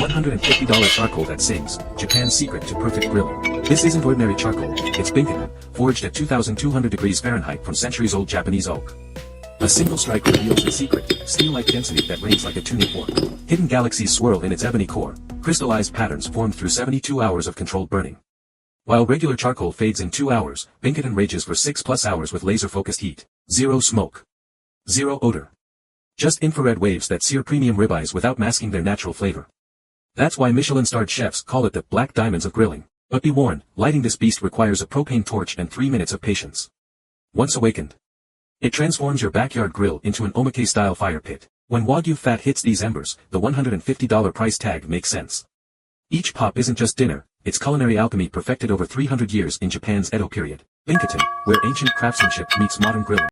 $150 charcoal that sings, Japan's secret to perfect grilling. This isn't ordinary charcoal, it's Binkaton, forged at 2,200 degrees Fahrenheit from centuries-old Japanese oak. A single strike reveals its secret, steel-like density that rings like a tuning fork. Hidden galaxies swirl in its ebony core, crystallized patterns formed through 72 hours of controlled burning. While regular charcoal fades in 2 hours, Binkaton rages for 6+ hours with laser-focused heat. Zero smoke. Zero odor. Just infrared waves that sear premium ribeyes without masking their natural flavor. That's why Michelin-starred chefs call it the Black Diamonds of grilling. But be warned, lighting this beast requires a propane torch and 3 minutes of patience. Once awakened, it transforms your backyard grill into an omake-style fire pit. When Wagyu fat hits these embers, the $150 price tag makes sense. Each pop isn't just dinner, it's culinary alchemy perfected over 300 years in Japan's Edo period. Binkaton, where ancient craftsmanship meets modern grilling.